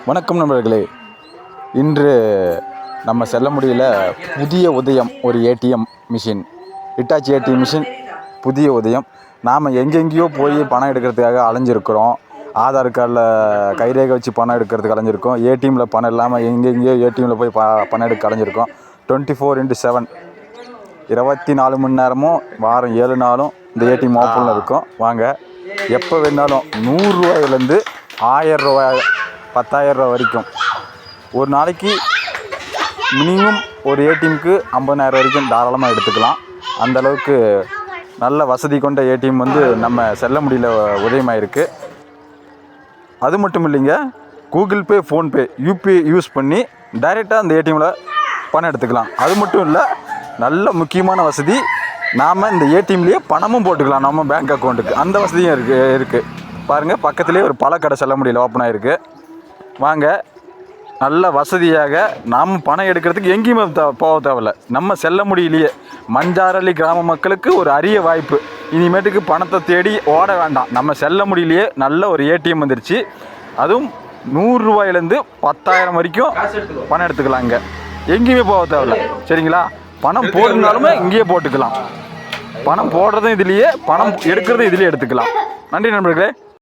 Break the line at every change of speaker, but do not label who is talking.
வணக்கம் நண்பர்களே. இன்று நம்ம செல்லமுடியில் புதிய உதயம் ஒரு ATM machine, Hitachi ATM machine புதிய உதயம். நாம் எங்கெங்கேயோ போய் பணம் எடுக்கிறதுக்காக அலைஞ்சிருக்கிறோம். ஆதார் கார்டில் கைரேகை வச்சு பணம் எடுக்கிறதுக்கு அலைஞ்சிருக்கோம். ஏடிஎம்மில் பணம் இல்லாமல் எங்கெங்கேயோ ஏடிஎம்மில் போய் பணம் எடுக்க அலைஞ்சிருக்கோம். 24x7 24 மணி நேரமும் வாரம் 7 நாளும் இந்த ஏடிஎம் ஓப்பனில் இருக்கும். வாங்க, எப்போ வேணாலும் 100 ரூபாயிலேருந்து 1000 ரூபாய் 10,000 ரூபா வரைக்கும் ஒரு நாளைக்கு மினிமம் ஒரு ஏடிஎம்க்கு 50,000 வரைக்கும் தாராளமாக எடுத்துக்கலாம். அந்தளவுக்கு நல்ல வசதி கொண்ட ஏடிஎம் நம்ம செல்லமுடியில் உதயமாக இருக்குது. அது மட்டும் இல்லைங்க, Google Pay, PhonePe, UPI use பண்ணி டைரெக்டாக அந்த ஏடிஎம்மில் பணம் எடுத்துக்கலாம். அது மட்டும் இல்லை, நல்ல முக்கியமான வசதி, நாம் இந்த ஏடிஎம்லேயே பணமும் போட்டுக்கலாம் நம்ம பேங்க் அக்கௌண்ட்டுக்கு. அந்த வசதியும் இருக்குது. பாருங்கள், பக்கத்துலேயே ஒரு பழக்கடை செல்லமுடியில் ஓப்பன் ஆகிருக்கு. வாங்க, நல்ல வசதியாக நாம் பணம் எடுக்கிறதுக்கு எங்கேயுமே போக தேவையில்லை. நம்ம செல்லமுடியிலேயே மஞ்சாரளி கிராம மக்களுக்கு ஒரு அரிய வாய்ப்பு. இனிமேட்டுக்கு பணத்தை தேடி ஓட வேண்டாம். நம்ம செல்லமுடியிலேயே நல்ல ஒரு ஏடிஎம் வந்துருச்சு. அதுவும் 100 ரூபாயிலேருந்து 10,000 வரைக்கும் பணம் எடுத்துக்கலாம். இங்கே எங்கேயுமே போக தேவையில்லை. சரிங்களா? பணம் போடுனாலுமே இங்கேயே போட்டுக்கலாம். பணம் போடுறதும் இதுலேயே, பணம் எடுக்கிறதும் இதுலேயே எடுத்துக்கலாம். நன்றி நண்பர்களே.